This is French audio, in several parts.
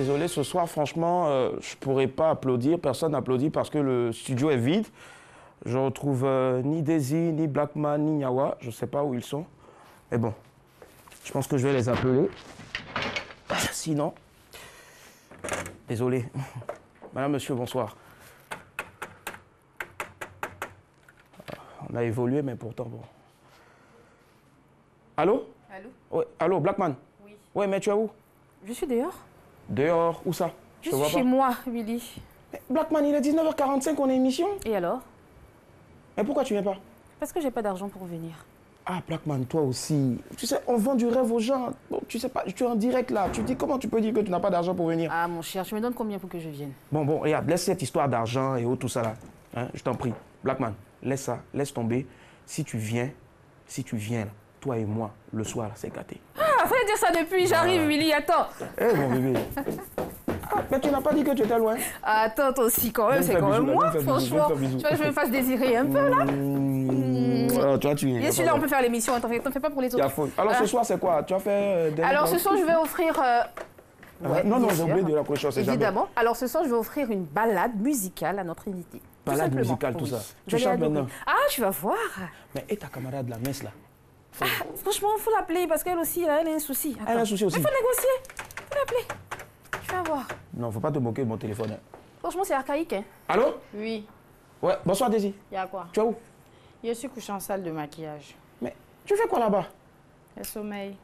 désolé, ce soir, franchement, je pourrais pas applaudir. Personne n'applaudit parce que le studio est vide. Je retrouve ni Daisy, ni Blackman, ni Nyawa. Je sais pas où ils sont. Mais bon, je pense que je vais les appeler. Sinon, désolé. Madame, monsieur, bonsoir. On a évolué, mais pourtant, bon. Allô? Allô? Ouais, allô, Blackman? Oui. Ouais, mais tu es où? Je suis dehors. Dehors? Où ça? Je suis chez moi, Willy. Mais Blackman, il est 19h45, on est émission. Et alors? Mais pourquoi tu viens pas? Parce que j'ai pas d'argent pour venir. Ah, Blackman, toi aussi. Tu sais, on vend du rêve aux gens. Bon, tu sais pas, tu es en direct là. Tu dis comment tu peux dire que tu n'as pas d'argent pour venir? Ah, mon cher, tu me donnes combien pour que je vienne? Bon, regarde, laisse cette histoire d'argent et tout ça là. Hein, je t'en prie. Blackman, laisse ça, laisse tomber. Si tu viens là, toi et moi, le soir, c'est gâté. Ah, fallait dire ça depuis, j'arrive, Willy, attends. Eh, mon bébé. Ah, mais tu n'as pas dit que tu étais loin. Attends, toi aussi, quand même, c'est quand même moi, franchement. Tu vois que je me fasse désirer un peu, là. Tu vois, tu Bien sûr, là, on peut faire l'émission, t'en fais pas pour les autres. Alors, ce soir, c'est quoi? Tu as fait... Alors, ce soir, je vais offrir... Ouais, non, j'ai oublié de l'accrocher, c'est jamais. Évidemment. Alors, ce soir, je vais offrir une balade musicale à notre invité. Balade musicale, tout ça. Tu chantes maintenant? Ah, tu vas voir. Mais et ta camarade, la messe, là? Ah, franchement, il faut l'appeler parce qu'elle aussi, elle a un souci. Attends. Elle a un souci aussi. Il faut négocier. Il faut l'appeler. Tu vas voir. Non, faut pas te moquer de mon téléphone. Franchement, c'est archaïque. Hein. Allô? Oui. Ouais, bonsoir Daisy. Il y a quoi? Tu es où? Je suis couchée en salle de maquillage. Mais tu fais quoi là-bas? Le sommeil.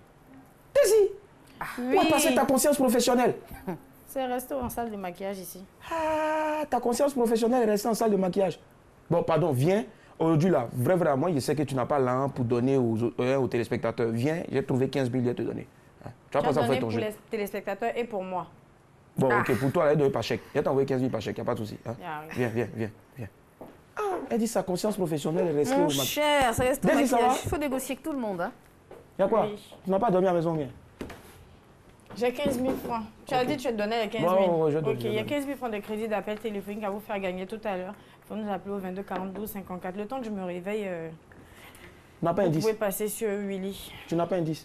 Daisy! Oui. Où est passée ta conscience professionnelle? C'est resté en salle de maquillage ici. Ah, ta conscience professionnelle est restée en salle de maquillage. Bon, pardon, viens. Aujourd'hui, là, vraiment, je sais que tu n'as pas l'argent pour donner aux téléspectateurs. Viens, j'ai trouvé 15 000 à te donner. Hein? Tu vas pas ça faire ton pour jeu. les téléspectateurs et pour moi. Bon, ok, pour toi, elle donne par chèque. Je t'ai envoyé 15 000 par chèque, il n'y a pas de souci. Hein? Viens. Ah, elle dit sa conscience professionnelle est restée Mon au maquillage. cher, ça reste au Daisy, ça va? maquillage. Il faut négocier avec tout le monde. Hein. Il y a quoi? Oui. Tu n'as pas dormi à la maison, bien? J'ai 15 000 francs. Tu as dit que tu te donnais les 15 000. Bon, ouais, je donne, ok, il y a 15 000 francs de crédit d'appel téléphonique à vous faire gagner tout à l'heure. Il faut nous appeler au 22 42 54. Le temps que je me réveille, Tu n'as pas un vous 10? pouvez passer sur Willy. Tu n'as pas un 10?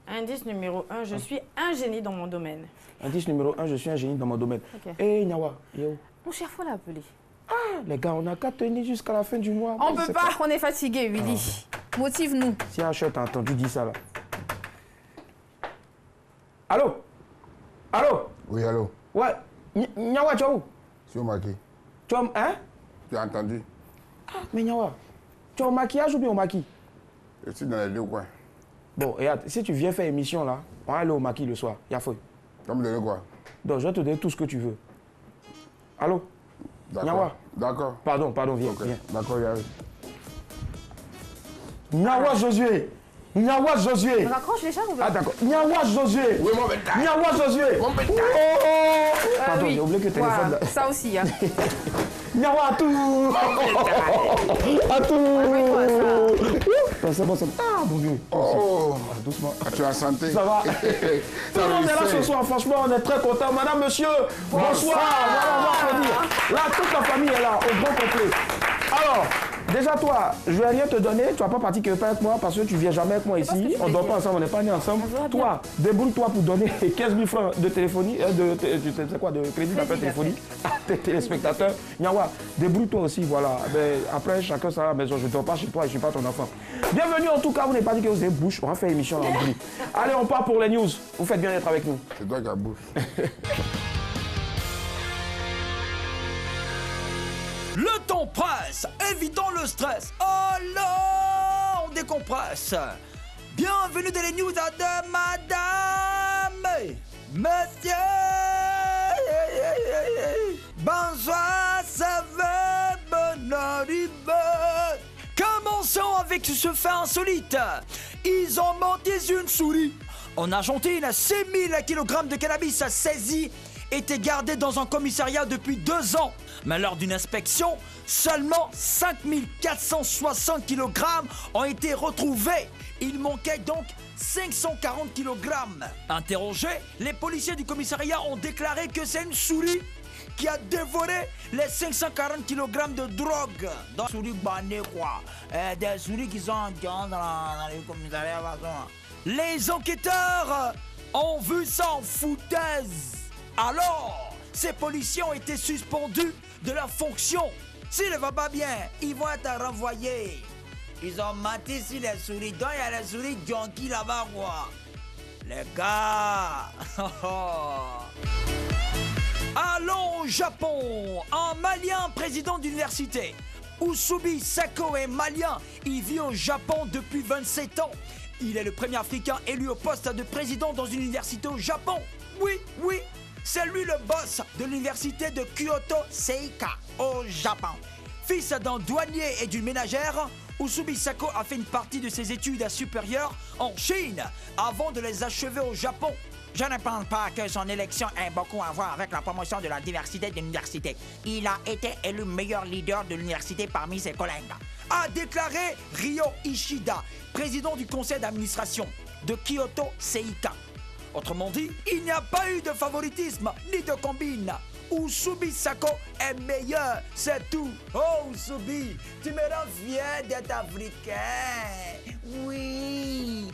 Indice numéro 1, je suis un génie dans mon domaine. Indice numéro 1, je suis un génie dans mon domaine. Ok. Hé, Nyawa, yo. Mon cher, faut l'appeler. Ah, les gars, on n'a qu'à tenir jusqu'à la fin du mois. On peut pas, on est fatigué, Willy. Motive-nous. Si Hachette t'as entendu dire ça là. Allô? Allô? Oui, allô? Ouais. Nyawa, tu es où? Je suis au maquis. Tu es hein? Tu as entendu? Ah, mais Nyawa, tu es au maquillage ou bien au maquis? Je suis dans les deux coins. Bon, regarde, si tu viens faire émission là, on va aller au maquis le soir. Y'a fouille. Tu vas me donner quoi? Donc, je vais te donner tout ce que tu veux. Allô? Nyawa? D'accord. Pardon, viens, Ok. viens. D'accord, j'arrive. Nyawa Josué! Nyawa Josué! On raccroche les chats ou Ah pas? d'accord. Nyawa Josué! Oui, mon bétail. Nyawa Josué! Mon bétail. Pardon, oui. j'ai oublié que le téléphone Voilà, là. ça aussi. Hein. Nyawa à tout! À tout! C'est bon. Ah, mon vieux. Oh, Doucement. tu as santé. Ça va? Tout le monde est là ce soir, franchement, on est très contents. Madame, monsieur, bonsoir. Voilà, on va applaudir. Là, toute la famille est là, au grand complet. Alors, déjà toi, je vais rien te donner, tu vas pas partir quelque part avec moi parce que tu viens jamais avec moi ici. On dort pas ensemble, on n'est pas nés ensemble. Toi, débrouille-toi pour donner 15 000 francs de téléphonie, de crédit d'appel téléphonique à tes téléspectateurs. Nyawa, débrouille-toi aussi, voilà. Mais après, chacun ça à la maison, je ne dors pas chez toi, je ne suis pas ton enfant. Bienvenue en tout cas, vous n'avez pas dit que vous avez bouche, on va faire émission là, on oublie. Allez, on part pour les news. Vous faites bien d'être avec nous. C'est toi qui as bouche. Le temps presse, évitons le stress. Oh là, on décompresse. Bienvenue dans les news de madame, monsieur. Bonsoir, ça va, bonne humeur. Commençons avec ce fait insolite. Ils ont menti une souris. En Argentine, 6000 kg de cannabis saisis étaient gardés dans un commissariat depuis 2 ans. Mais lors d'une inspection, seulement 5460 kg ont été retrouvés. Il manquait donc 540 kg. Interrogés, les policiers du commissariat ont déclaré que c'est une souris qui a dévoré les 540 kg de drogue. Donc, souris bandées quoi. Des souris qui sont dans les commissariats. Les enquêteurs ont vu ça en foutaise. Alors, ces policiers ont été suspendus de leur fonction. S'il ne va pas bien, ils vont être renvoyés. Ils ont menti sur les souris, donc il y a les souris junkies là-bas, quoi. Les gars. Allons au Japon. Un Malien président d'université. Usubi Sako est malien. Il vit au Japon depuis 27 ans. Il est le premier Africain élu au poste de président dans une université au Japon. Oui, c'est lui le boss de l'université de Kyoto Seika au Japon. Fils d'un douanier et d'une ménagère, Usubi Sako a fait une partie de ses études supérieures en Chine avant de les achever au Japon. Je ne pense pas que son élection ait beaucoup à voir avec la promotion de la diversité de l'université. Il a été élu meilleur leader de l'université parmi ses collègues, a déclaré Ryo Ishida, président du conseil d'administration de Kyoto Seika. Autrement dit, il n'y a pas eu de favoritisme ni de combine. Usubi Sako est meilleur, c'est tout. Oh Usubi, tu me rends fier d'être africain. Oui.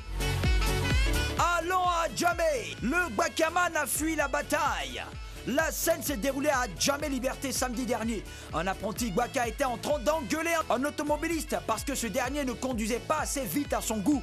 Allons à Djamé. Le Bakaman a fui la bataille. La scène s'est déroulée à Djamé Liberté samedi dernier. Un apprenti Gbaka était en train d'engueuler un automobiliste parce que ce dernier ne conduisait pas assez vite à son goût.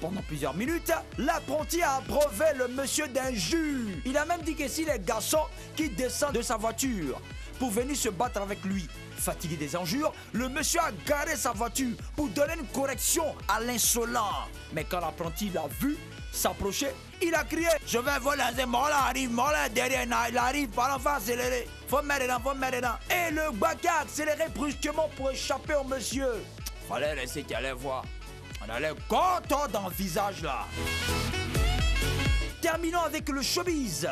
Pendant plusieurs minutes, l'apprenti a abreuvé le monsieur d'injures. Il a même dit que si les garçons qui descendent de sa voiture pour venir se battre avec lui. Fatigué des injures, le monsieur a garé sa voiture pour donner une correction à l'insolent. Mais quand l'apprenti l'a vu s'approcher, il a crié « Je vais voler, Mola arrive, Mola derrière, il arrive, par en face, accélérer. Faut mettre dedans. » Et le Gbaka a accéléré brusquement pour échapper au monsieur. Fallait laisser qu'il allait voir. On allait content dans le visage là. Terminons avec le showbiz.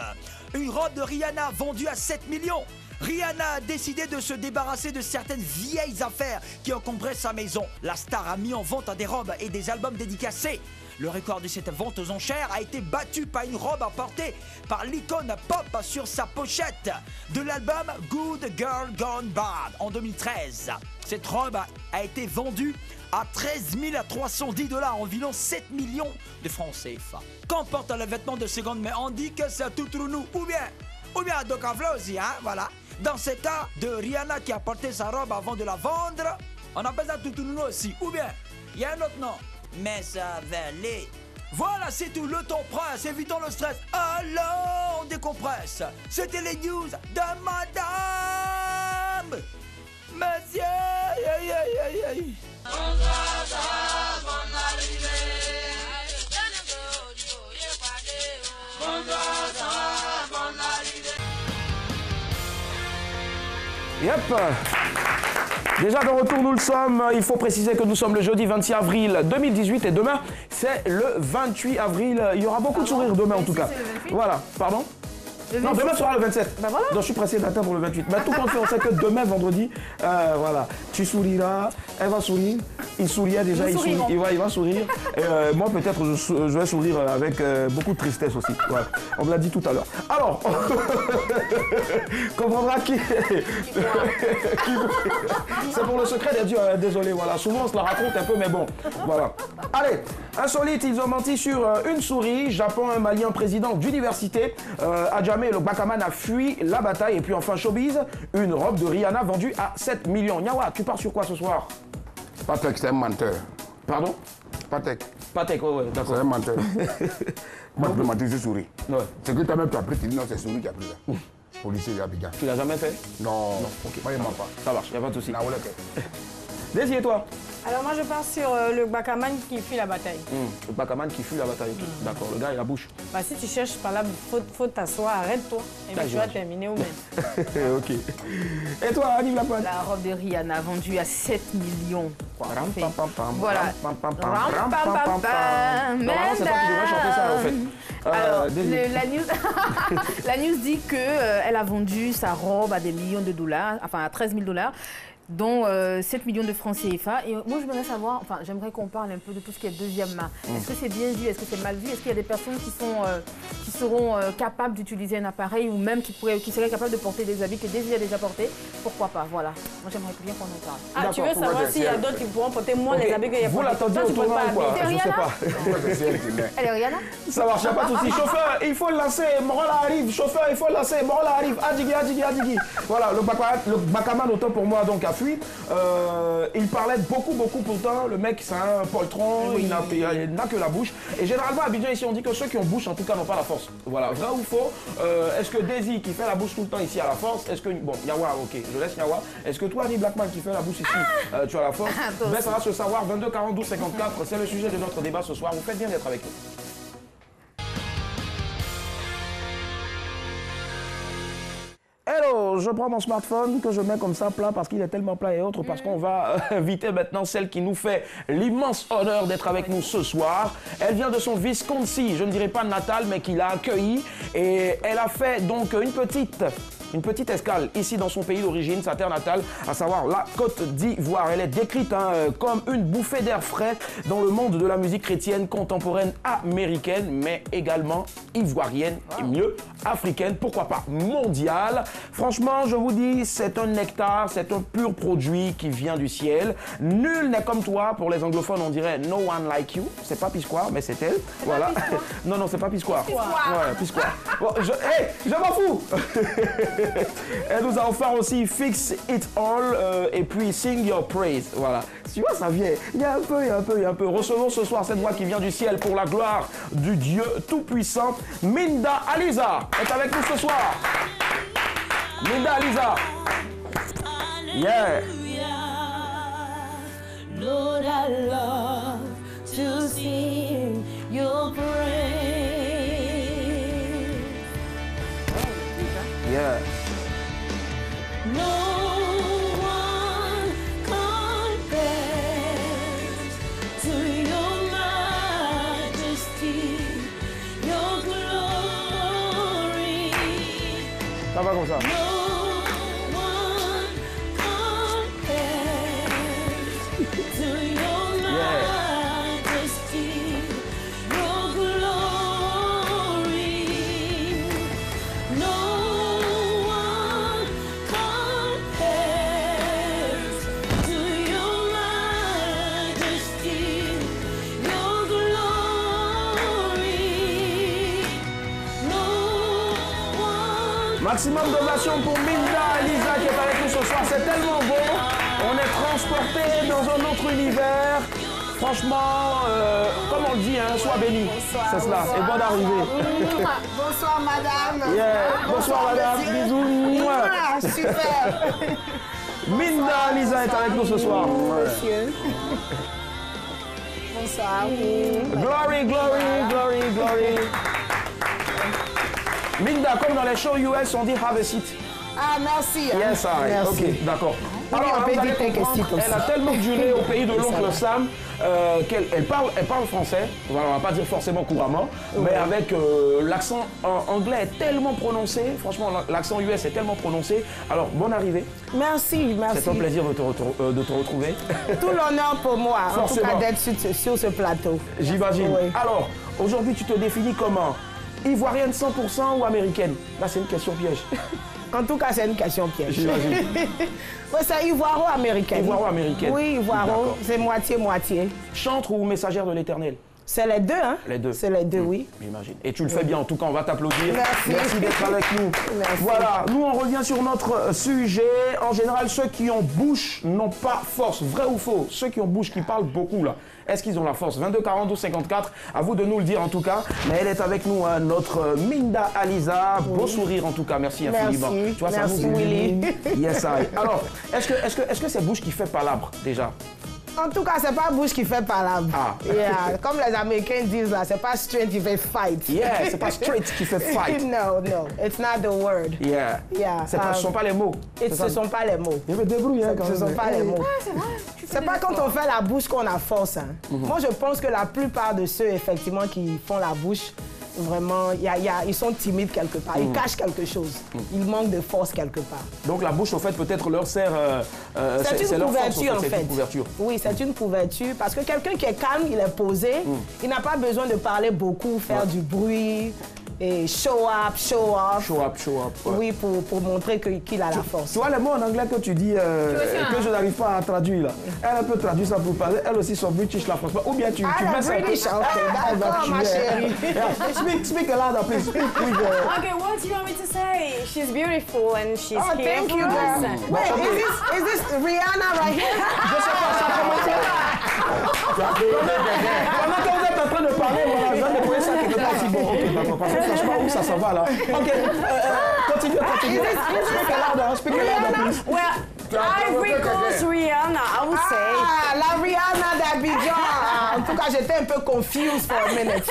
Une robe de Rihanna vendue à 7 millions. Rihanna a décidé de se débarrasser de certaines vieilles affaires qui encombraient sa maison. La star a mis en vente des robes et des albums dédicacés. Le record de cette vente aux enchères a été battu par une robe apportée par l'icône pop sur sa pochette de l'album Good Girl Gone Bad en 2013. Cette robe a été vendue à 13 310 $, environ 7 millions de francs CFA. Qu'emporte le vêtement de seconde main, on dit que c'est tout nous ou bien Docavla aussi, hein, voilà. Dans ce cas de Rihanna qui a porté sa robe avant de la vendre, on appelle ça tout nous aussi, ou bien il y a un autre nom. Mais ça va aller. Voilà, c'est tout, le temps presse, évitons le stress. Alors, on décompresse. C'était les news de Madame Monsieur. Yep. Déjà de retour, nous le sommes. Il faut préciser que nous sommes le jeudi 26 avril 2018 et demain, c'est le 28 avril. Il y aura beaucoup de sourires demain en tout cas. Voilà, pardon. Non, demain sera le 27. Bah voilà. Donc je suis pressé d'atteindre le 28. Mais tout compte fait, on sait que demain, vendredi, voilà, tu souriras, elle va sourire. Il souriait déjà, il va sourire. Et moi, peut-être, je vais sourire avec beaucoup de tristesse aussi. Ouais. On me l'a dit tout à l'heure. Alors, comprendra qui. C'est pour le secret des dieux. Désolé, voilà. Souvent, on se la raconte un peu, mais bon. Voilà. Allez, insolite, ils ont menti sur une souris. Japon, un Malien président d'université. À Djamé, le Bakaman a fui la bataille. Et puis enfin, showbiz, une robe de Rihanna vendue à 7 millions. Nyawa, tu pars sur quoi ce soir? Patek, c'est un menteur. Pardon? Patek. Patek, ouais, d'accord. C'est un menteur. Moi, je peux mentir, je souris. Ouais. C'est que toi-même, tu as pris, tu dis non, c'est souris qui a pris ça. Policier de Abidjan. Tu l'as jamais fait? Non. Ok. Moi, il ne ment pas. Ça marche, il n'y a pas de souci. Non, Daisy et toi? Alors moi je pars sur le Bakaman qui fuit la bataille. Le Bakaman qui fuit la bataille. D'accord, le gars il a bouche. Bah si tu cherches par là, faut t'asseoir, arrête-toi. Et puis tu vas terminer au même. Ok. Et toi, Annie Lapointe? La robe de Rihanna vendue à 7 millions. Voilà. Normalement, c'est toi qui devrais chanter ça en fait. Alors, la news dit qu'elle a vendu sa robe à des millions de dollars, enfin à 13 000 $. dont 7 millions de francs CFA. Et moi, j'aimerais savoir, enfin, j'aimerais qu'on parle un peu de tout ce qui est deuxième main. Est-ce que c'est bien vu? Est-ce que c'est mal vu? Est-ce qu'il y a des personnes qui seront capables d'utiliser un appareil ou même qui seraient capables de porter des habits que Daisy a déjà portés? Pourquoi pas? Voilà. Moi, j'aimerais bien qu'on en parle. Ah, tu veux savoir s'il y a d'autres qui pourront porter moins les habits qu'il y a? Vous l'attendez au tournoi ou quoi? Je sais pas. Elle est Rihanna? Ça marche, pas de souci. Chauffeur, il faut le lancer. Morola arrive. Chauffeur, il faut le lancer. Morola arrive. Adjigi, Adjigi, Adjigi. Voilà, le Bakaman, autant pour moi, donc a fui. Il parlait beaucoup pourtant. Le mec, c'est un poltron, il n'a que la bouche. Et généralement, à Abidjan, ici, on dit que ceux qui ont bouche, en tout cas, n'ont pas la force. Voilà, vrai ou faux? Est-ce que Daisy, qui fait la bouche tout le temps ici, a la force? Est-ce que. Bon, Yawa, ok, je laisse Yawa. Est-ce que toi, Annie Blackman, qui fait la bouche ici, tu as la force? Ben, ça va se savoir. 22 42 54, c'est le sujet de notre débat ce soir. Vous faites bien d'être avec nous. Hello, je prends mon smartphone que je mets comme ça plat parce qu'il est tellement plat et autres, parce qu'on va inviter maintenant celle qui nous fait l'immense honneur d'être avec nous ce soir. Elle vient de son Wisconsin, je ne dirais pas natal, mais qui l'a accueilli, et elle a fait donc une petite escale ici dans son pays d'origine, sa terre natale, à savoir la Côte d'Ivoire. Elle est décrite comme une bouffée d'air frais dans le monde de la musique chrétienne contemporaine américaine, mais également ivoirienne et mieux africaine, pourquoi pas mondiale. Franchement, je vous dis, c'est un nectar, c'est un pur produit qui vient du ciel. Nul n'est comme toi. Pour les anglophones, on dirait no one like you. C'est pas Piscoire, mais c'est elle. Voilà. Non, c'est pas Piscoire. Ouais, Piscoire. Bon, je m'en fous. Elle nous a offert aussi Fix It All et puis Sing Your Praise. Voilà. Tu vois, ça vient. Il y a un peu. Recevons ce soir cette voix qui vient du ciel pour la gloire du Dieu Tout-Puissant. Minda Aliza est avec nous ce soir. Minda Aliza. Yeah. Lord, I love to sing your praise. Yeah. No one compares to your majesty, your glory. Ça va comme ça. No one compares to your majesty, your glory. No one compares to your majesty, your glory. No one. Maximum d'ovation pour Minda Aliza qui est avec nous ce soir. C'est tellement beau. On est transporté dans un autre univers. Franchement, comme on le dit, sois béni. C'est cela. Et bonne arrivée. Bonsoir madame. Yeah. Bonsoir madame. Bisous. Ah, super. Minda Aliza est avec nous ce soir. Monsieur. Bonsoir. Glory, glory, glory, glory. Minda, comme dans les shows US, on dit have a seat. Ah, merci. Yes, I. Merci. Ok, d'accord. Oui, Alors, on peut vous allez dire quelques comprendre, sites aussi. elle a tellement duré au pays de l'oncle Sam qu'elle parle français. Voilà, on va pas dire forcément couramment, mais avec l'accent anglais est tellement prononcé. Franchement, l'accent US est tellement prononcé. Alors, bonne arrivée. Merci, merci. C'est un plaisir de te retrouver. Tout l'honneur pour moi, Forcément. en tout cas, d'être sur ce plateau. J'imagine. Oui. Alors, aujourd'hui, tu te définis comment? Ivoirienne 100% ou américaine? Là, c'est une question piège. En tout cas, c'est une question piège. J'imagine. Oui, c'est ivoiro-américaine. Ivoiro-américaine. Oui, ivoiro, D'accord. c'est moitié-moitié. Chantre ou messagère de l'Éternel? C'est les deux, hein? Les deux. C'est les deux, oui. J'imagine. Et tu le fais bien, en tout cas, on va t'applaudir. Merci. D'être avec nous. Merci. Voilà, nous on revient sur notre sujet. En général, ceux qui ont bouche n'ont pas force. Vrai ou faux? Ceux qui ont bouche, qui parlent beaucoup là, est-ce qu'ils ont la force? 22 42 54, à vous de nous le dire en tout cas. Mais elle est avec nous, notre Minda Aliza. Beau sourire en tout cas, merci infiniment. Merci. Tu vois, ça Merci, nous Willy. Yes, I. Alors, est-ce que c'est bouche qui fait palabre déjà? En tout cas, c'est pas bouche qui fait palabre. Ah. Yeah. Comme les Américains disent là, c'est pas straight qui fait fight. Yeah, c'est pas straight qui fait fight. No, it's not the word. Yeah. Yeah. Ce ne sont pas les mots. Ce sont pas les mots. Je me débrouille quand Ce même. sont pas les mots. C'est vrai. C'est pas quand on fait la bouche qu'on a force. Hein. Moi, je pense que la plupart de ceux, effectivement, qui font la bouche, vraiment, ils sont timides quelque part. Ils cachent quelque chose. Ils manquent de force quelque part. Donc la bouche, au fait, peut-être leur sert... c'est une leur force, couverture, en c'est fait. une couverture. Oui, c'est une couverture. Parce que quelqu'un qui est calme, il est posé, il n'a pas besoin de parler beaucoup, faire du bruit, et show up. Show up. Ouais. Oui, pour montrer qu'il a la force. Tu vois les mots en anglais que tu dis, que je n'arrive pas à traduire là. Elle peut traduire ça pour parler. Elle aussi, son British là, franchement. Ou bien tu mets ça. British, ok, d'accord, ma chérie. Speak louder, please. Speak with, Okay, what do you want me to say? She's beautiful and she's Oh, here thank for you, us. girl. Wait, is this Rihanna right here? Je sais pas, ça commence. Pendant que vous êtes en train de parler, voilà, je viens de trouver ça quelque part aussi. Bon, ok, d'accord. Parce que franchement, où ça s'en va là? Ok, continue. Speak louder, please. Well, Ivory Coast Rihanna, I would say. Ah, la Rihanna d'Abidjan. En tout cas, j'étais un peu confused for a minute.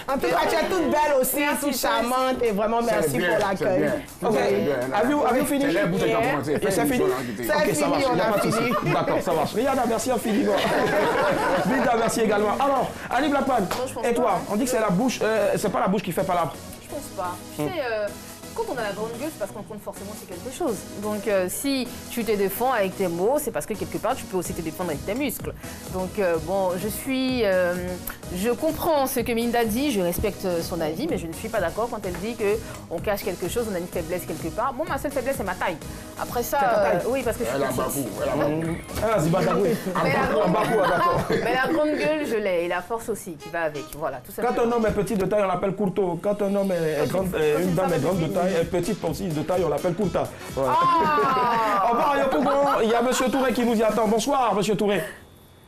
En tout cas, tu es toute belle aussi, toute charmante et vraiment merci pour l'accueil. Ok, avez-vous fini? C'est l'air pour te commencer. C'est fini? C'est fini, on a fini. D'accord, ça marche. Rihanna, merci infiniment. Linda, merci également. Alors, Annie Blackman, et toi, on dit que c'est la bouche, c'est pas la bouche qui fait palabre. Je pense pas. Tu sais, quand on a la grande gueule, c'est parce qu'on compte forcément sur quelque chose. Donc si tu te défends avec tes mots, c'est parce que quelque part, tu peux aussi te défendre avec tes muscles. Donc bon, je comprends ce que Minda dit, je respecte son avis, mais je ne suis pas d'accord quand elle dit qu'on cache quelque chose, on a une faiblesse quelque part. Moi, ma seule faiblesse, c'est ma taille. Après ça, oui, parce que je suis petite. Mais la grande gueule, je l'ai, et la force aussi qui va avec. Voilà, tout simplement. Quand un homme est petit de taille, on l'appelle courteau. Quand un homme est grande, une dame est grande de taille, petite aussi de taille, on l'appelle courta. Voilà. Au revoir, Yopougon. Il y a M. Touré qui nous y attend. Bonsoir, M. Touré.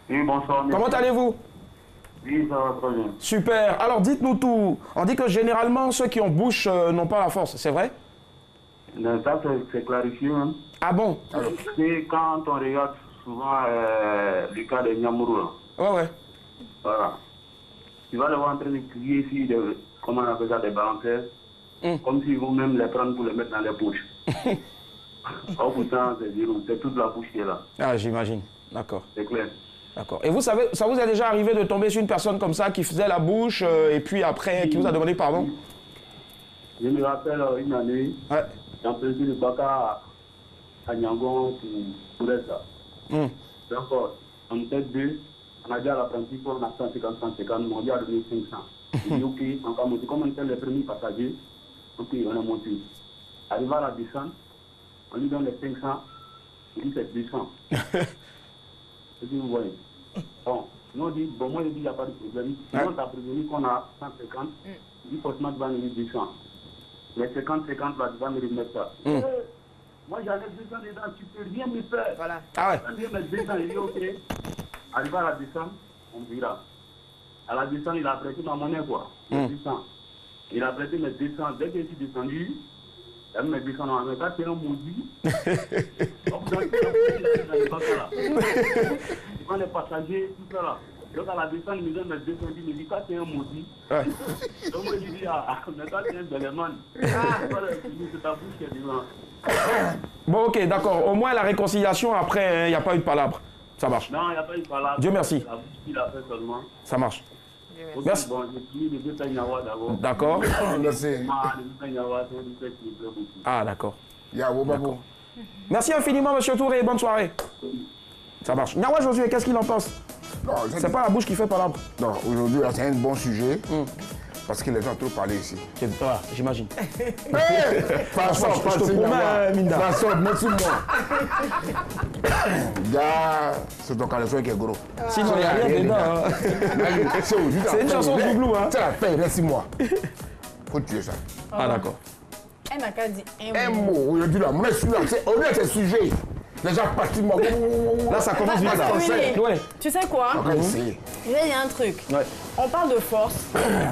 Oui, bonsoir. Comment allez-vous? Oui, ça va très bien. Super. Alors, dites-nous tout. On dit que généralement, ceux qui ont bouche n'ont pas la force. C'est vrai? Ça, c'est clarifié. Hein. Ah bon? C'est quand on regarde souvent le cas de Nyamuru. Ouais. Voilà. Tu vas le voir en train de crier ici, comment on appelle ça, des balanceurs. Comme s'ils vont même les prendre pour les mettre dans les poches. Or pourtant, c'est toute la bouche qui est là. Ah, j'imagine. D'accord. C'est clair. D'accord. Et vous savez, ça vous est déjà arrivé de tomber sur une personne comme ça qui faisait la bouche et puis après, qui vous a demandé pardon? Je me rappelle une année, j'ai empêché le Baka à Nyangon pour ça. D'accord. On était deux, on a dit à l'apprenti qu'on a 150, on lui a donné 500. Il dit ok, on va monter. Comme on était les premiers passagers, ok, on a monté. Arrivé à la descente, on lui donne les 500, il dit c'est 200. Je dis, vous voyez. Bon, nous on dit, bon, moi je dis, il n'y a pas de problème. Nous on t'a prévenu qu'on a 150, il dit forcément tu vas nous dire 200. Les 50, là, tu vas me remettre ça. Moi j'en ai 200 dedans, tu peux rien me faire. Voilà. Ah ouais. Je vais mettre 200, il dit ok. Arrivé à la descente, on verra. À la descente, il a prêté ma monnaie, quoi. 200. Il a prêté mes 200. Dès que je suis descendu, il a mis mes 200 dans la main. Ça, c'est un maudit. Donc, dans le bac là. Il prend les passagers, tout ça là. Donc, à la descente, il me donne mes 200. Il me dit, ça, c'est un maudit. Donc, moi, je dis, ah, mais ça, c'est un beleman. C'est ta bouche qui est devant. Bon, ok, d'accord. Au moins la réconciliation, après, il n'y a pas eu de palabre. Ça marche. Non, il n'y a pas eu de palabre. Dieu merci. La bouche qu'il a fait seulement. Ça marche. Aussi, Merci. bon, j'ai fini les deux Taïnawa d'abord. D'accord. Merci. Les deux Taïnawa, c'est une fête qui me plaît beaucoup. Ah, d'accord. Yao Babo. Merci infiniment, monsieur Touré. Bonne soirée. Ça marche. Nyawa Josué, qu'est-ce qu'il en pense? Non, C'est pas la bouche qui fait palabre. non, aujourd'hui, là, c'est un bon sujet. Parce que les gens ont trop parlé ici. Voilà, j'imagine. Façon, je te promets, Minda. Façon, merci moi. Gars, c'est ton caleçon qui est gros. Sinon, il n'y a rien dedans. Hein. C'est une chanson Zouglou, hein. C'est la paix, merci-moi. Faut tuer ça. Ah, d'accord. Elle n'a qu'à dire Un mot, aujourd'hui, là, mon celui-là, au lieu de ce sujet, les gens partent de moi. Là, ça commence bien. Parce que, Willy, Ouais. tu sais quoi? On va essayer. Je vais dire un truc. Ouais. On parle de force,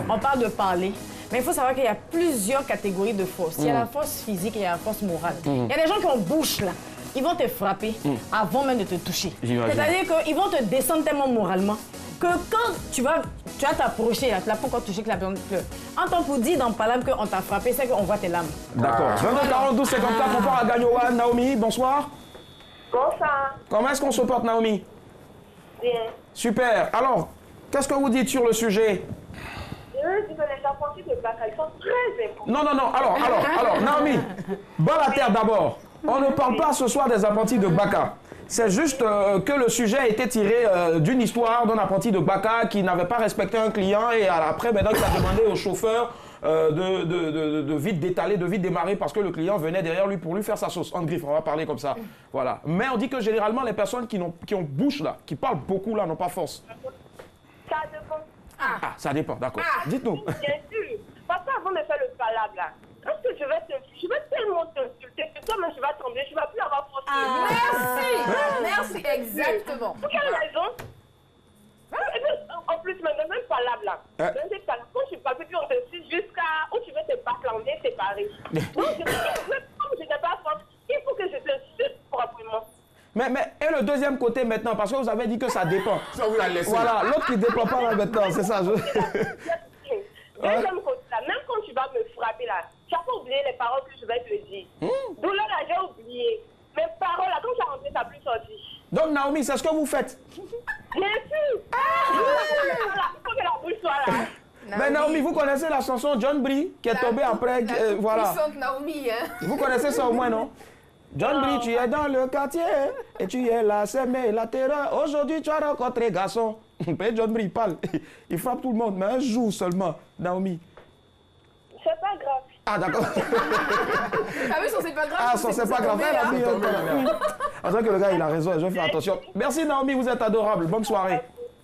on parle de parler. Mais il faut savoir qu'il y a plusieurs catégories de force. Il y a la force physique et il y a la force morale. Il y a des gens qui ont bouche là. Ils vont te frapper avant même de te toucher. J'imagine. C'est-à-dire qu'ils vont te descendre tellement moralement que quand tu vas t'approcher, là, tu l'as pas encore touché que la personne pleure. En tant pour dire dans Palam qu'on t'a frappé, c'est qu'on voit tes larmes. D'accord. 22 42 54, on part à Gagnoa. Naomi, bonsoir. Bonsoir. Comment est-ce qu'on se porte, Naomi? Bien. Super. Alors, qu'est-ce que vous dites sur le sujet? Je dis que les apprentis de Baka, ils sont très importants. Non. Alors, Naomi, dans la terre d'abord. On ne parle pas ce soir des apprentis de Baka. C'est juste que le sujet a été tiré d'une histoire d'un apprenti de Baka qui n'avait pas respecté un client et après, maintenant, il a demandé au chauffeur de vite d'étaler, de vite démarrer parce que le client venait derrière lui pour lui faire sa sauce. En griffe, on va parler comme ça. Voilà. Mais on dit que généralement, les personnes qui ont bouche là, qui parlent beaucoup là, n'ont pas force. Ça dépend. Ah, ça dépend, d'accord. Dites-nous. Bien sûr. Parce qu'avant de faire le palabre là, est-ce que je vais tellement t'insulter que toi-même je vais tomber, je ne vais plus avoir force. Merci, exactement. Pour quelle raison? Et puis, en plus, maintenant, même palabre là. Quand tu parles, puis on te suit jusqu'à où tu veux te battre, on est séparés. Donc, comme je n'ai pas force, il faut que je t'insulte proprement. Mais et le deuxième côté maintenant, parce que vous avez dit que ça dépend. Ça, vous la laissez. Voilà, l'autre qui ne dépend pas là maintenant, c'est ça. Deuxième côté là, même quand tu vas me frapper là, tu n'as pas oublié les paroles que je vais te dire. D'où là, j'ai oublié. Mes paroles là, quand tu as rentré, ça n'a plus sorti. Donc Naomi, c'est ce que vous faites? Bien sûr. Voilà, il faut que la bouche soit là. Mais Naomi, vous connaissez la chanson John Brie qui est tombée après, voilà. Naomi, hein. Vous connaissez ça au moins, non? John Brie, tu es dans le quartier et tu es là, s'aimer la terreur. Aujourd'hui, tu as rencontré garçon. John Brie parle, il frappe tout le monde, mais un jour seulement, Naomi. C'est pas grave. Ah, d'accord. Ah oui, ça c'est pas grave. Ah, ça c'est pas grave. En tant que le gars, il a raison, je vais faire attention. Merci Naomi, vous êtes adorable. Bonne soirée.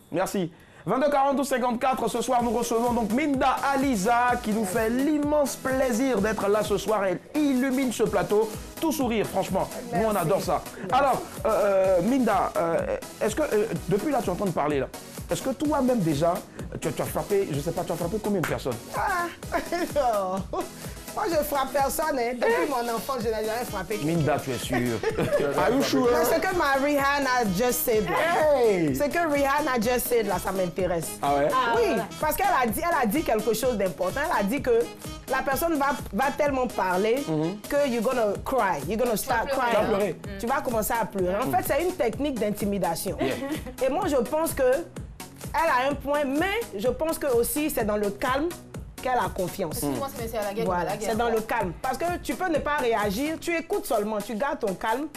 Merci. 22 42 54, ce soir nous recevons donc Minda Aliza qui nous fait l'immense plaisir d'être là ce soir. Elle illumine ce plateau, tout sourire franchement. Nous on adore ça. Alors Minda, est-ce que depuis là tu es en train de parler là, est-ce que toi-même déjà tu as frappé, je sais pas, tu as frappé combien de personnes? Moi, je frappe personne. Hein. Depuis mon enfance, je n'ai jamais frappé quelqu'un. Minda, tu es sûr? Are you sure? Mais ce que ma Rihanna just said, hey! Ce que Rihanna just said, là, ça m'intéresse. Ah ouais? Oui, parce qu'elle a dit quelque chose d'important. Elle a dit que la personne va tellement parler que you're gonna cry, you're gonna start crying. Tu vas pleurer. Tu vas commencer à pleurer. En fait, c'est une technique d'intimidation. Et moi, je pense que elle a un point, mais je pense que aussi c'est dans le calme qu'elle a confiance. Voilà, c'est dans le calme. Parce que tu peux ne pas réagir, tu écoutes seulement, tu gardes ton calme.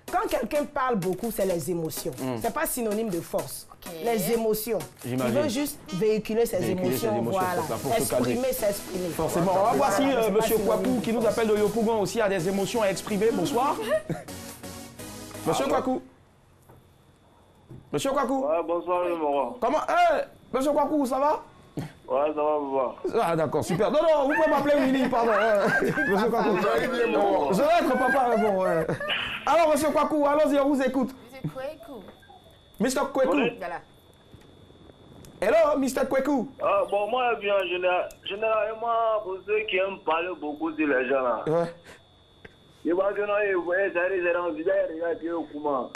Quand quelqu'un parle beaucoup, c'est les émotions. C'est pas synonyme de force. Les émotions. Il veut juste véhiculer ses émotions, voilà. Exprimer, s'exprimer. Forcément. On va voir si M. Kwaku, qui nous appelle de Yopougon, aussi a des émotions à exprimer. Bonsoir. Monsieur Kwaku. Monsieur Kwaku. Ouais, bonsoir, le Moran. Comment? Monsieur Kwaku, ça va? Ouais, ça va, papa. Ah, d'accord, super. Non, vous pouvez m'appeler Willy, pardon. Monsieur Kwaku. Je vais être papa, bon. Alors, monsieur Kwaku, allons-y, on vous écoute. Mr. Kwaku. Hello, Mr. Kwaku. Bon, moi, bien, généralement, pour ceux qui aiment parler beaucoup sur les gens, là. Ouais. Il va que non, il voyait ça, il est en vidéo, il regarde au comment.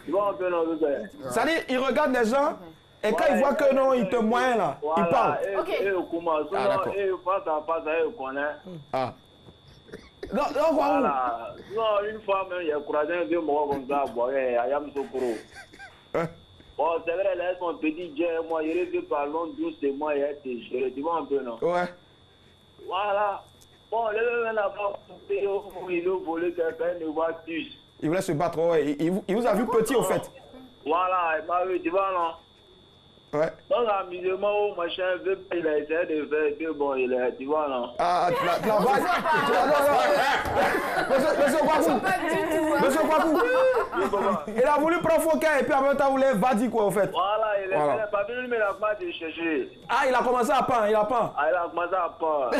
Il va un peu dans le ça. Ça dit, il regarde les gens. Et quand il voit que non, il te moyen là, il parle. Et au comment, sinon, et face à face, il connaît. Ah. Non, voilà. Non, une fois même, il y a croisé un vieux mort comme ça, à Yam Sokoro. Bon, c'est vrai, là, son petit Dieu, moi, il est parlant doucement, il a été géré, tu vois un peu, non? Ouais. Voilà. Bon, le même là-bas, il a volé quelqu'un de voiture. Il voulait se battre, ouais. Il vous a vu petit, au fait. Voilà, il m'a vu, tu vois, non? Ouais. Dans l'amusement, machin, il a essayé de faire que bon, il est, tu vois, non? Ah, la vague. Monsieur Kwaku. Monsieur Kwaku. Il a voulu provoquer et puis en même temps, il voulait vadi quoi, au fait. Voilà, il est pas venu, mais il a commencé à chercher. Ah, il a commencé à peindre, il a peint. Ah, il a commencé à peindre.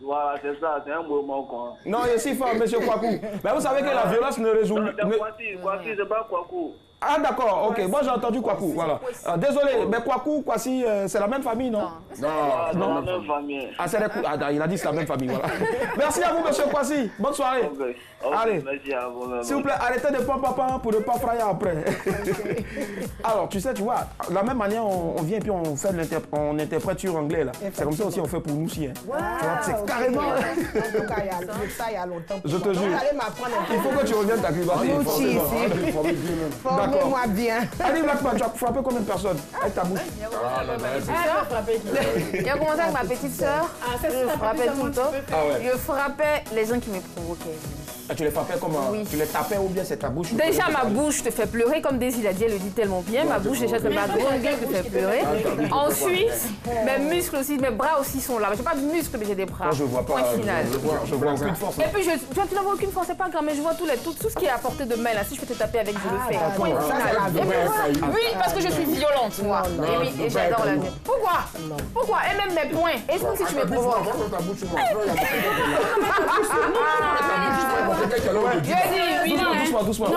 Voilà, c'est ça, c'est un moment quoi. Non, il est si fort, monsieur Kwaku. Mais vous savez que la violence ne résout... Kwasi, c'est pas Kwaku. Ah d'accord, ok. Moi j'ai entendu Kwaku, voilà. Désolé, mais Kwaku, Kwasi, c'est la même famille, non? Non, la même famille. Ah, c'est il a dit c'est la même famille, voilà. Merci à vous, monsieur Kwasi. Bonne soirée. Allez, merci à vous. s'il vous plaît, arrêtez de papa pour ne pas frayer après. Alors, tu sais, tu vois, de la même manière, on vient et puis on fait on interprète sur anglais, là. C'est comme ça aussi on fait pour nous aussi. Hein. Wow, tu vois, c'est carrément... En tout cas, il y a longtemps. Je te jure. Allez m'apprendre un peu. Il faut que tu reviennes ta climatique. Forformé. Formez-moi bien. Allez, Blackman, tu as frappé combien de personnes avec ta bouche? J'ai commencé avec ma petite sœur. Je frappais tout le temps. Je frappais les gens qui me provoquaient. Ah, tu les frappais comment? Oui. Tu les tapais ou bien c'est ta bouche? Déjà, ma bouche te fait pleurer, comme Daisy l'a dit, elle le dit tellement bien. Ma bouche, déjà, ma grande gueule te fait pleurer. Ensuite, mes muscles aussi, mes bras aussi sont là. Je n'ai pas de muscles, mais j'ai des bras. Moi, je vois pas. Point final. Je vois aucune force. Et puis, tu n'as aucune force, c'est pas grave, mais je vois tout ce qui est à portée de main là. Si je peux te taper avec, je le fais. Point final. Et puis, oui, parce que je suis violente, moi. Et oui, et j'adore la vie. Pourquoi? Pourquoi? Et même mes poings. Et si tu me provoques? Doucement.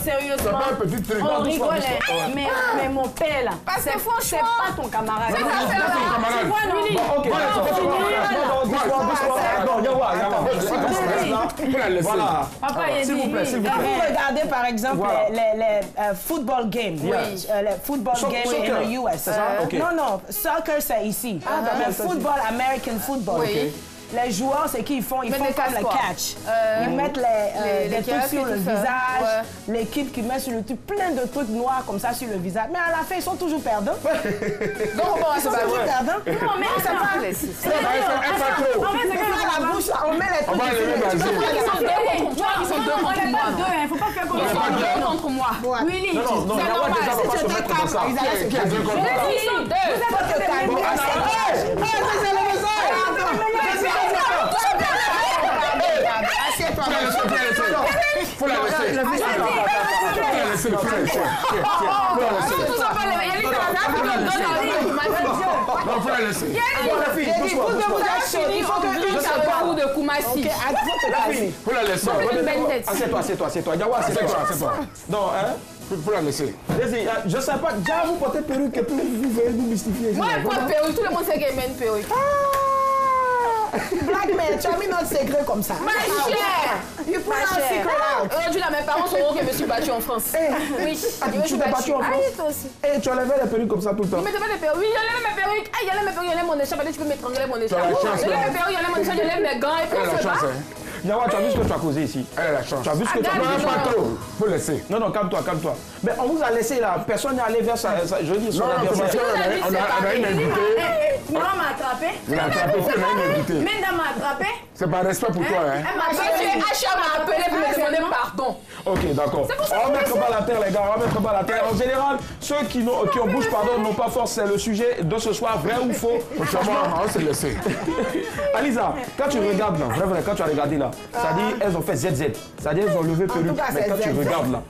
Sérieusement, un petit truc. on rigole, mais mon père là, c'est pas ton camarade. Ok, voilà. S'il vous plaît. Vous regardez par exemple les football games. Les football games in the US. Non, soccer c'est ici. Le football, American football. Les joueurs, c'est qu'ils font? Ils font comme le catch. Ils mettent des trucs sur le visage. L'équipe qui met sur le truc plein de trucs noirs comme ça sur le visage. Mais à la fin, ils sont toujours perdants. Donc, Ils sont toujours perdants. Non, mais c'est pas... On met la bouche, on met les trucs. Ils sont deux contre moi. Il ne faut pas faire comme Ils sont deux contre moi. Willy, Non, Yawa déjà va pas se mettre comme ça. Ils sont deux. Faut la laisser. Non, faut la laisser. Il faut que une coup de Koumassi. Faut la laisser. Assieds-toi. Yawa, assieds-toi. Non, hein? Faut la laisser. Je sais pas, déjà vous portez perruque et puis vous venez vous mystifier. Moi, je porte perruque. Tout le monde sait qu'elle met une perruque. Black man, tu as mis notre secret comme ça. Ma chère! You put our secret out. Aujourd'hui, là, mes parents sont heureux que je me suis battue en France. Oui, je me suis battue en France. toi aussi. Et tu enlevais les perruques comme ça tout le temps. Il mettait pas des perruques. Oui, j'enlève mes perruques. Il enlève mes perruques, il enlève mon écharpe. Tu peux m'étrangler mon écharpe. Il enlève mes perruques, il enlève mon écharpe, il enlève mes gants. Et puis on se bat. Yawa, tu as vu ce que tu as causé ici? Elle a la chance. Tu as vu ce que tu as causé? Pas trop. Faut laisser. Non, calme-toi. Mais on vous a laissé là. Personne n'est allé vers ça. Je dis son adversaire. On a une invitée. Maman m'a attrapé. On a attrapé, on a une invitée. Menda m'a attrapé. C'est par respect pour toi, hein? Elle m'a attrapé. Acha m'a appelé pour me demander pardon. Ok, d'accord. On va mettre pas la terre, les gars. On va mettre pas la terre. En général, ceux qui ont bouche pardon n'ont pas force. C'est le sujet de ce soir, vrai ou faux. Franchement, on s'est laissé. Alisa, quand tu regardes là, vrai, quand tu as regardé là, ça dit elles ont fait ZZ. C'est-à-dire elles ont levé perruque. Mais quand tu regardes là,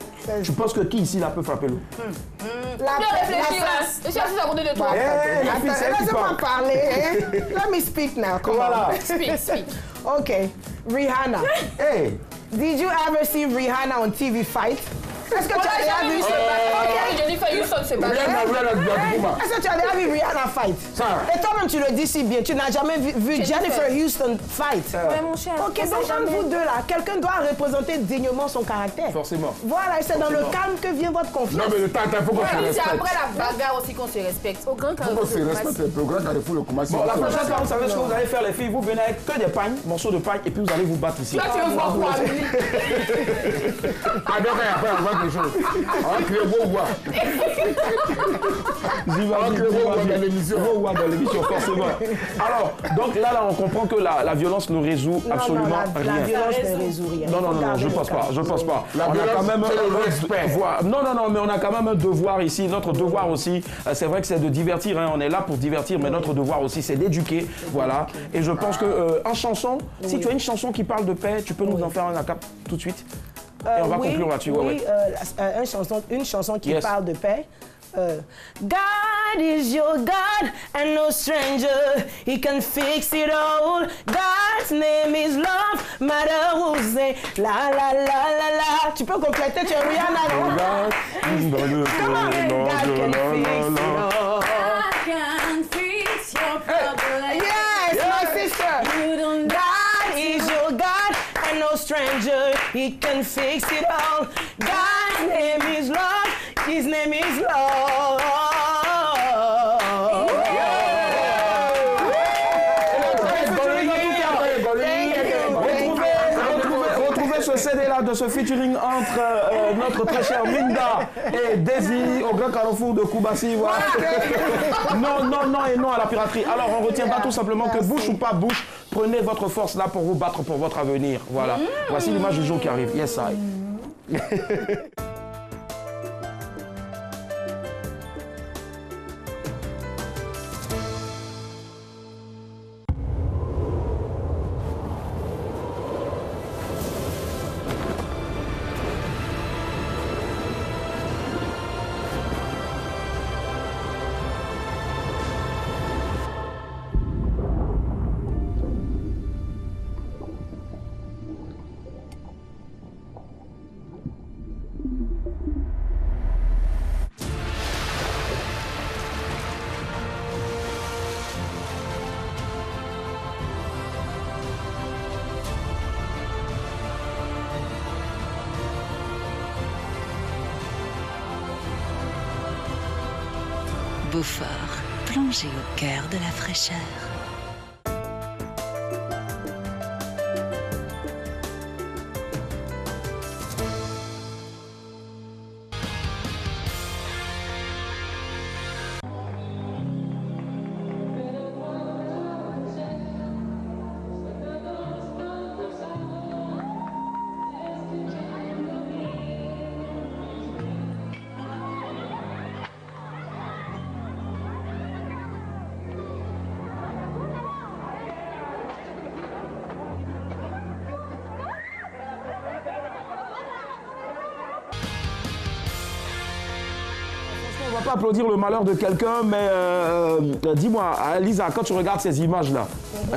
tu penses que qui ici là peut frapper l'eau? Et si à côté de toi? Laisse-moi parler. Let me speak now. Voilà. Speak. Okay, Rihanna. Hey. Did you ever see Rihanna on TV fight? Est-ce que tu as déjà vu Jennifer Houston se bat. Est-ce que tu as déjà vu Rihanna fight? Et toi-même, tu le dis si bien. Tu n'as jamais vu Jennifer Houston fight. Ouais, mon cher. Ok, donc entre vous deux là, quelqu'un doit représenter dignement son caractère. Forcément. Voilà, et c'est dans le calme que vient votre confiance. Non, mais le temps, il faut qu'on se respecte. C'est après la bagarre aussi qu'on se respecte. Au grand carrefour. On se respecte un peu. Au grand carrefour, le Koumassi. Bon, la prochaine fois, vous savez ce que vous allez faire, les filles. Vous venez avec que des pagnes, morceaux de pagne, et puis vous allez vous battre ici. Là, tu veux voir quoi? Ah, donc, après, on voit quelque chose. On va créer vos voix. On va créer vos voix dans l'émission. Vos voix dans l'émission, forcément. Alors, donc là, on comprend que la violence ne résout absolument rien. La violence ne résout rien. Non, je pense pas. La violence, c'est le respect. Non, mais on a quand même un devoir ici. Notre devoir aussi, c'est vrai que c'est de divertir. On est là pour divertir, mais notre devoir aussi, c'est d'éduquer. Voilà. Et je pense que en chanson, si tu as une chanson qui parle de paix, tu peux nous en faire un cap tout de suite. Et on va conclure là-dessus. Une chanson qui parle de paix. God is your God and no stranger. He can fix it all. God's name is love. Matter who's say la la la la la. Tu peux compléter, tu es Rihanna, non? God can fix your problem. Yes, my sister. God is your God and no stranger. He can fix it all. God's name is love. His name is love. Retrouvez ce ce CD-là, de ce featuring entre notre très cher Minda et Daisy au grand carrefour de Koubassi. Voilà. Non, non, non et non à la piraterie. Alors, on retiendra tout simplement que bouche ou pas bouche, prenez votre force là pour vous battre pour votre avenir. Voilà. Voici l'image du jour qui arrive. Yes, I. Beaufort, plongé au cœur de la fraîcheur. On va pas applaudir le malheur de quelqu'un, mais dis-moi, Lisa, quand tu regardes ces images-là,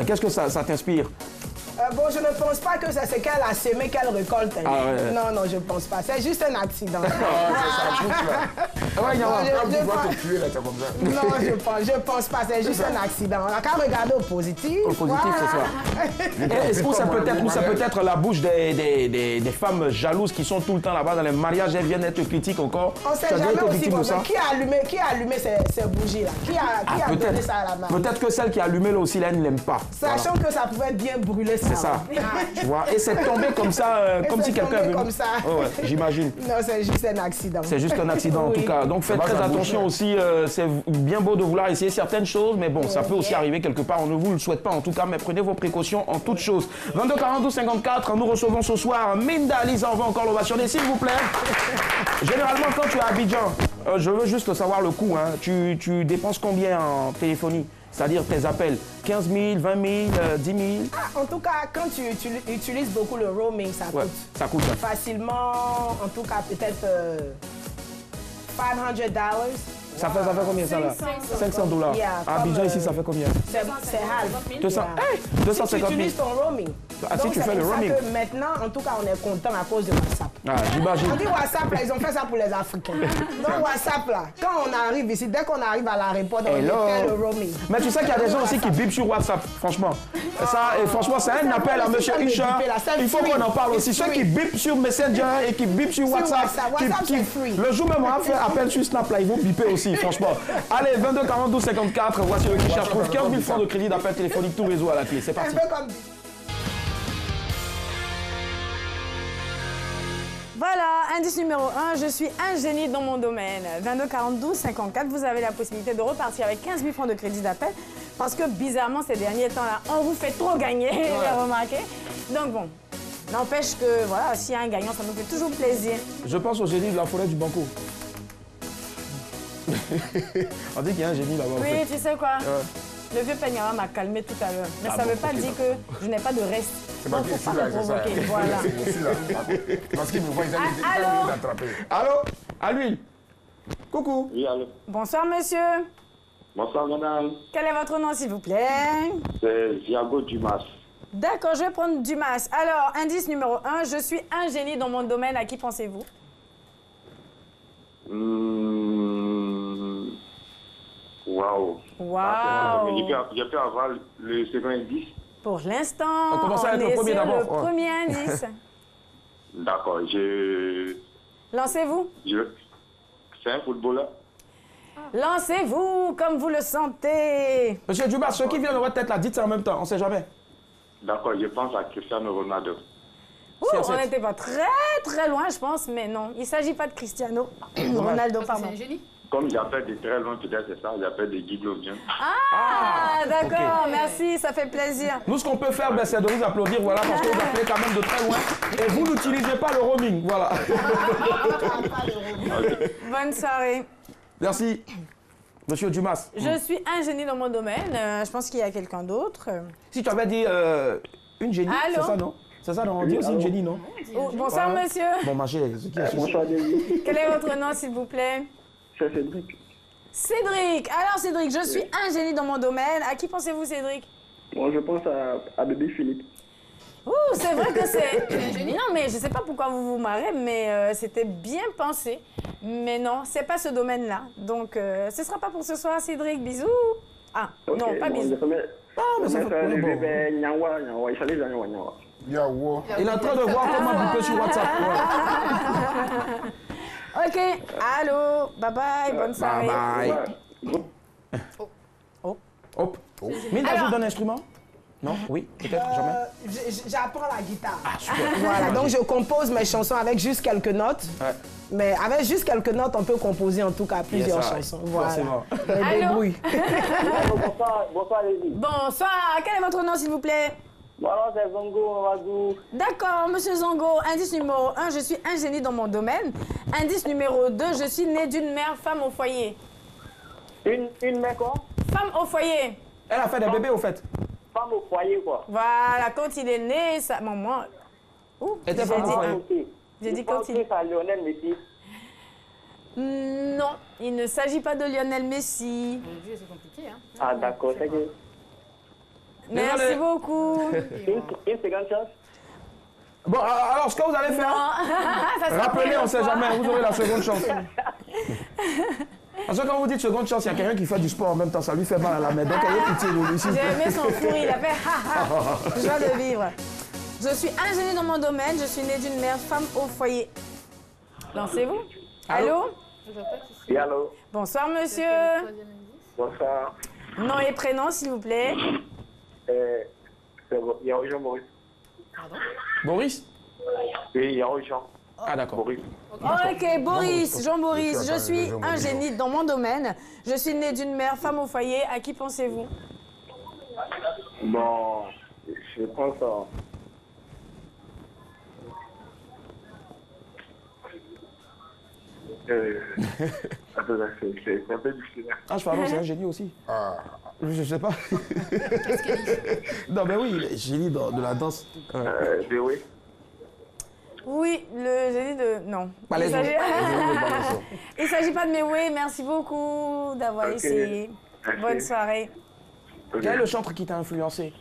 qu'est-ce que ça t'inspire? Bon, je ne pense pas que c'est ce qu'elle a semé qu'elle récolte. Ah, ouais. Non, non, je ne pense pas. C'est juste un accident. Ouais, il y a un pouvoir te tuer, là, c'est comme ça. Non, je pense pas. C'est juste un accident. On n'a qu'à regarder au positif. Au positif, c'est ça. Est-ce que ça peut être la bouche des femmes jalouses qui sont tout le temps là-bas dans les mariages, elles viennent être critiques encore? On ne sait jamais aussi, bon, qui a allumé ces bougies-là? Qui a donné ça à la main? Peut-être que celle qui a allumé là aussi, là, elle ne l'aime pas. Sachant que ça pouvait bien brûler ça. C'est ça. Tu vois, et c'est tombé comme ça, comme si quelqu'un avait... comme ça. Oh, ouais, j'imagine. Non, c'est juste un accident. C'est juste un accident en tout cas. Donc faites très attention aussi. C'est bien beau de vouloir essayer certaines choses, mais bon, ça peut aussi arriver quelque part. On ne vous le souhaite pas en tout cas, mais prenez vos précautions en toutes choses. 22 42 54, nous recevons ce soir Minda. Lisa, on va encore l'ovationner, s'il vous plaît. Généralement, quand tu es à Abidjan, je veux juste savoir le coût. Hein. Tu dépenses combien en téléphonie? C'est-à-dire tes appels, 15 000, 20 000, 10 000? En tout cas, quand tu utilises beaucoup le roaming, ça coûte. Ça coûte. Facilement, en tout cas, peut-être $500. Ça fait combien ça là? 500 $. À Abidjan ici, ça fait combien? C'est half. 200, hey, 250 000. Tu utilises ton roaming. Ah, si tu fais le roaming. Que maintenant, en tout cas, on est content à cause de WhatsApp. Ah, j'imagine. On dit WhatsApp, là, ils ont fait ça pour les Africains. Donc WhatsApp, là, quand on arrive ici, dès qu'on arrive à l'aéroport, on fait le roaming. Mais tu sais qu'il y a des gens aussi qui bipent sur WhatsApp, franchement. Ça, et franchement, c'est un appel à Monsieur Usher. Il faut qu'on en parle aussi. Ceux qui bipent sur Messenger et qui bipent sur WhatsApp. WhatsApp, c'est free. Le jour même, on a fait appel sur Snap, là, ils vont biper aussi, franchement. Allez, 22 42 54, voici le qui cherche trouve 15 000 francs de crédit d'appel téléphonique, tout réseau à la clé. C'est parti. Voilà, indice numéro 1, je suis un génie dans mon domaine. 22 42 54, vous avez la possibilité de repartir avec 15 000 francs de crédit d'appel parce que bizarrement, ces derniers temps-là, on vous fait trop gagner, vous avez remarqué. Donc bon, n'empêche que voilà, s'il y a un gagnant, ça nous fait toujours plaisir. Je pense au génie de la forêt du Banco. On dit qu'il y a un génie là-bas. Oui, tu sais quoi? Le vieux Peñara m'a calmé tout à l'heure. Mais ça ne veut pas dire que je n'ai pas de reste. C'est pas ici, là, c'est ça. Voilà. Parce qu'il me voit, il allô? Allô? À lui. Coucou. Oui, allô. Bonsoir, monsieur. Bonsoir, madame. Quel est votre nom, s'il vous plaît? C'est Thiago Dumas. D'accord, je vais prendre Dumas. Alors, indice numéro 1, je suis un génie dans mon domaine. À qui pensez-vous? Waouh. Waouh. Je peux avoir le second indice? Pour l'instant, on commence avec le premier d'abord. Le premier indice. D'accord, Lancez-vous. C'est un footballeur? Lancez-vous comme vous le sentez. Monsieur Dumas, ceux qui viennent de votre tête là, dites ça en même temps, on ne sait jamais. D'accord, je pense à Cristiano Ronaldo. On n'était pas très loin, je pense, mais non. Il ne s'agit pas de Cristiano Ronaldo, pardon. C'est un génie. Comme j'appelle de très loin, peut-être c'est ça, j'appelle de Guido bien. Ah, d'accord, merci, ça fait plaisir. Nous, ce qu'on peut faire, c'est de vous applaudir, voilà, parce que vous appelez quand même de très loin. Et vous n'utilisez pas le roaming, voilà. Bonne soirée. Merci. Monsieur Dumas. Je suis un génie dans mon domaine. Je pense qu'il y a quelqu'un d'autre. Si tu avais dit une génie, c'est ça, non? C'est ça, non? On dit aussi une génie, non? Oh, bonsoir, monsieur. Bon, ma chérie, ce qui est Bonsoir, David. Quel est votre nom, s'il vous plaît? C'est Cédric. Cédric. Alors, Cédric, je suis un génie dans mon domaine. À qui pensez-vous, Cédric? Moi, je pense à bébé Philippe. Ouh, c'est vrai que c'est un génie. Non, mais je ne sais pas pourquoi vous vous marrez, mais c'était bien pensé. Mais non, c'est pas ce domaine-là. Donc, ce sera pas pour ce soir, Cédric. Bisous. Ah, okay, non, pas bisous. Mais ça fait bon. Il est en train de voir comment boucler sur WhatsApp. Ok, allô, bye bye, bonne soirée. Bye bye. Hop. Mais il ajoute un instrument? Non? Oui? Peut-être? Jamais? J'apprends la guitare. Ah, super. Voilà, donc je compose mes chansons avec juste quelques notes. Ouais. Mais avec juste quelques notes, on peut composer en tout cas plusieurs chansons. Voilà. Allô? Bonsoir, Lévi. Bonsoir, quel est votre nom, s'il vous plaît? Voilà, c'est Zongo Mamadou. D'accord, monsieur Zongo. Indice numéro 1, je suis un génie dans mon domaine. Indice numéro 2, je suis née d'une mère femme au foyer. Une mère quoi? Femme au foyer. Elle a fait des bébés, au fait. Femme au foyer, quoi. Voilà, quand il est né, sa maman... Ouh, était femme au foyer. J'ai dit quand il... C'est Lionel Messi. Non, il ne s'agit pas de Lionel Messi. Mon Dieu, c'est compliqué, hein. Ah, d'accord, c'est que... Merci beaucoup. Une seconde chance. Bon, alors, ce que vous allez faire, rappelez, on ne sait jamais, vous aurez la seconde chance. Parce que quand vous dites seconde chance, il y a quelqu'un qui fait du sport en même temps, ça lui fait mal à la main. Donc, ayez pitié de lui. J'ai aimé son fou, il a fait ha-ha. Joie de vivre. Je suis ingénieur dans mon domaine, je suis née d'une mère femme au foyer. Lancez-vous. Allô? Oui, allô. Bonsoir, monsieur. Bonsoir. Nom et prénom, s'il vous plaît. Il y a Jean Maurice. Pardon? Boris? Oui, il y a Jean. Ah, d'accord. Boris. Ok, Boris, Jean-Boris, je suis un génie dans mon domaine. Je suis née d'une mère femme au foyer. À qui pensez-vous? Bon, je pense à... Attends, c'est un peu difficile. Ah, je parle, c'est un génie aussi. Je sais pas. Non, mais oui, il est génie de la danse. Oui. Oui, le génie de... Non. Pas les Il ne s'agit pas de mes oui. Merci beaucoup d'avoir essayé. Merci. Bonne soirée. Quel est le chanteur qui t'a influencé?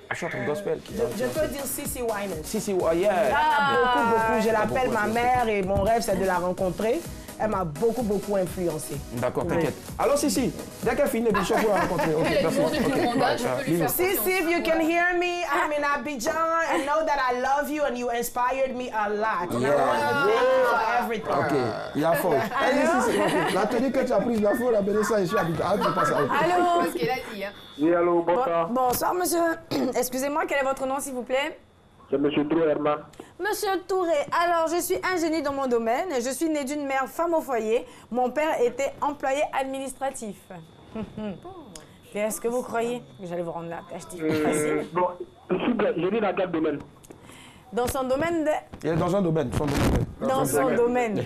Le chanteur gospel qui t'a Je influencé? peux dire Sissy Winans. Si, yeah. Beaucoup. Je l'appelle ma mère et mon rêve, c'est de la rencontrer. Elle m'a beaucoup influencé. D'accord, t'inquiète. Alors, Sissi, dès qu'elle finit l'émission, vous la rencontrer. Ok, merci. Sissy, if you can hear me, I'm in Abidjan and know that I love you and you inspired me a lot. And I want to thank you for everything. Ok, il y a faux. La tenue que tu as prise, la faux, la bénédiction, je suis habitué. Ah, tu passes à autre. Allô? Ce qu'elle a dit, hein. Oui, allô, bonsoir. Bonsoir, monsieur. Excusez-moi, quel est votre nom, s'il vous plaît? C'est M. Touré Herman. Monsieur Touré, alors je suis un génie dans mon domaine. Je suis née d'une mère femme au foyer. Mon père était employé administratif. Est-ce que vous croyez que j'allais vous rendre la tâche facile? Bon, je dis dans quel domaine? Dans son domaine de... Il est dans un domaine, son domaine. Dans son domaine.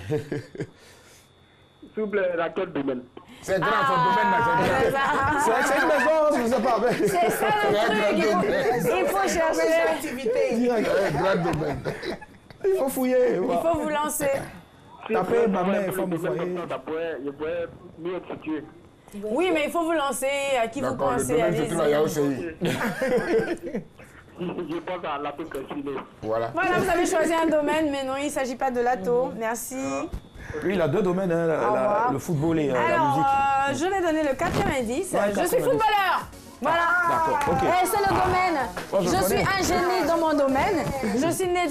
S'il vous plaît, dans quel domaine? C'est grand, son domaine, là, C'est une maison, je ne sais pas. C'est ça le truc, il faut chercher. grand domaine. Il faut fouiller. Il faut vous lancer. Taper ma mère, femme au foyer. Je pourrais mieux être situé. Oui, mais il faut vous lancer. À qui vous pensez? Allez-y. Je pense à l'ATO Persiné. Voilà. Voilà, vous avez choisi un domaine, mais non, il ne s'agit pas de l'ATO. Merci. Lui, il a deux domaines, hein, le football et la musique. Alors, je vais donner le 90. Je suis footballeur. Voilà. D'accord, ok. Et c'est le domaine. Oh, je suis connais. un génie dans mon domaine. Je suis née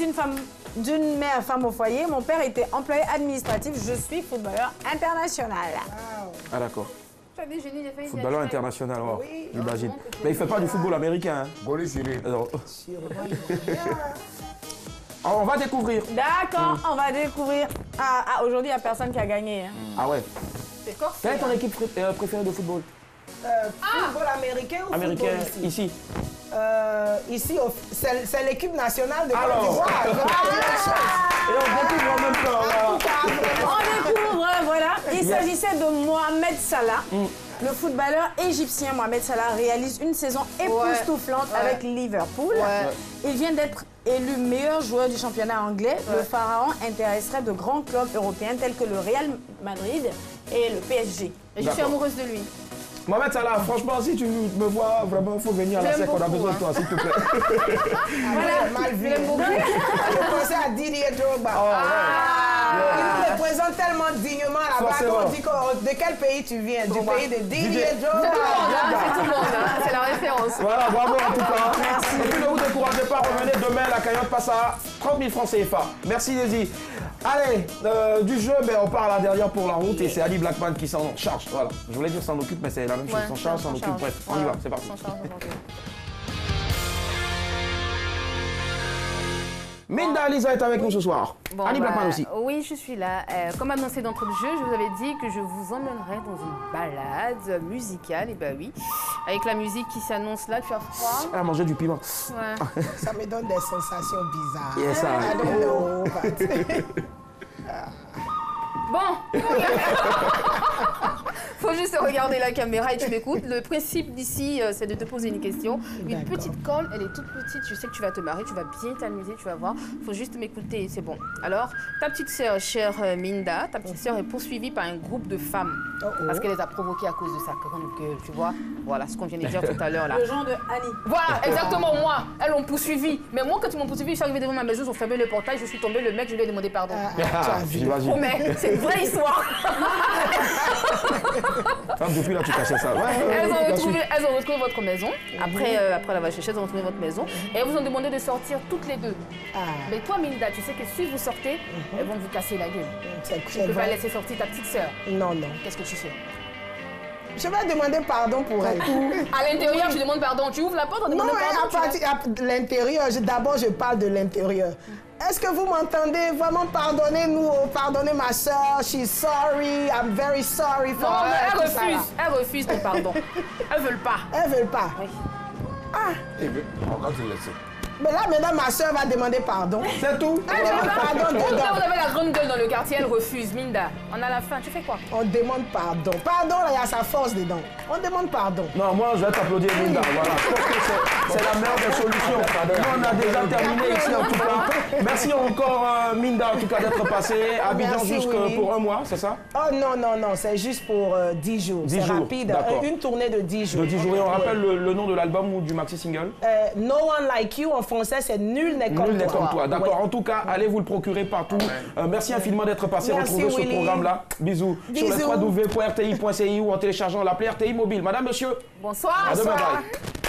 d'une mère femme au foyer. Mon père était employé administratif. Je suis footballeur international. Ah, d'accord. Tu as des génies, il a failli Footballeur international, wow. J'imagine. Mais il ne fait pas du football américain. Hein. Boris Cyril. Alors, On va découvrir. D'accord, on va découvrir. Aujourd'hui, il n'y a personne qui a gagné. Hein. Ah ouais. C'est corse. Quelle est ton équipe préférée de football? Football américain ou Américain, football ici. Ici, c'est l'équipe nationale de Alors. Côte d'Ivoire. Et on découvre en même temps. On découvre, voilà. Il s'agissait de Mohamed Salah. Le footballeur égyptien Mohamed Salah réalise une saison époustouflante avec Liverpool. Il vient d'être élu meilleur joueur du championnat anglais. Le pharaon intéresserait de grands clubs européens tels que le Real Madrid et le PSG. Et je suis amoureuse de lui. Mohamed Salah, franchement, si tu me vois, vraiment, il faut venir à la SEC, on a besoin de toi, s'il te plaît. Voilà, mal vu. Je pensais à Didier Drogba. Il nous représente tellement dignement là-bas qu'on dit de quel pays tu viens? Du pays de Didier Drogba. C'est tout le monde, c'est la référence. Voilà, bravo en tout cas. Merci. Et puis ne vous découragez pas, revenez demain, la cagnotte passe à 30 000 francs CFA. Merci Daisy. Allez, du jeu, on part à la dernière pour la route et c'est Ali Blackman qui s'en charge. Voilà, je voulais dire s'en occupe, mais c'est la même chose. S'en charge, s'en occupe, bref, on y va, c'est parti. Minda Lisa est avec nous ce soir. Bon, Ali Blackman aussi. Oui, je suis là. Comme annoncé d'entrée de jeu, je vous avais dit que je vous emmènerais dans une balade musicale. Et oui, avec la musique qui s'annonce là, tu as froid. Elle a mangé du piment. Ouais. Ça me donne des sensations bizarres. Yes, I don't know, but... Bon. Faut juste regarder la caméra et tu m'écoutes. Le principe d'ici, c'est de te poser une question. Une petite colle, elle est toute petite. Je sais que tu vas te marrer, tu vas bien t'amuser, tu vas voir. Faut juste m'écouter, c'est bon. Alors, ta petite sœur, chère Minda, ta petite sœur est poursuivie par un groupe de femmes. Parce qu'elle les a provoquées à cause de sa grande gueule, tu vois. Voilà ce qu'on vient de dire tout à l'heure là. Le genre de Annie. Voilà, exactement, moi. Elles l'ont poursuivi. Mais moi, quand ils m'ont poursuivi, je suis arrivée devant ma maison, ils ont fermé le portail, je suis tombée, le mec, je lui ai demandé pardon. J'imagine. Oh, mais c'est une vraie histoire. Depuis là, tu cachais ça. Elles ont retrouvé votre maison. Après l'avoir cherché, elles ont retrouvé votre maison. Et elles vous ont demandé de sortir toutes les deux. Mais toi, Minda, tu sais que si vous sortez, elles vont vous casser la gueule. Tu ne peux pas laisser sortir ta petite sœur. Non, non. Qu'est-ce que tu fais? Je vais demander pardon pour elle. À l'intérieur, tu demandes pardon. Tu ouvres la porte, on demande pardon. Non, à l'intérieur, d'abord, je parle de l'intérieur. Est-ce que vous m'entendez? Vraiment, pardonnez-nous, pardonnez ma soeur. She's sorry, I'm very sorry for her. Non, elle refuse ton pardon. Elles veulent pas. Elles veulent pas. Oui. Mais là, maintenant, ma soeur va demander pardon. C'est tout. Elle demande pardon dedans. Vous avez la grande gueule dans le quartier, elle refuse. Minda, on a la fin. Tu fais quoi? On demande pardon. Pardon, là, il y a sa force dedans. On demande pardon. Non, moi, je vais t'applaudir, Minda. Voilà. Je pense que c'est la meilleure des solutions. Nous, on a déjà terminé ici, en tout cas. Merci encore, Minda, en tout cas, d'être passé à Abidjan juste pour un mois, c'est ça? Oh non, non, non. C'est juste pour 10 jours. 10 jours. Rapide. Une tournée de 10 jours. De 10 jours. Et on rappelle le nom de l'album ou du maxi-single? No One Like You. En français, c'est Nul n'est comme toi. D'accord. En tout cas, allez vous le procurer partout. Merci infiniment d'être passé. Retrouvez ce programme-là. Bisous. Sur le www.rti.ci ou en téléchargeant l'appli RTI Mobile. Madame, monsieur. Bonsoir. À demain. Bye.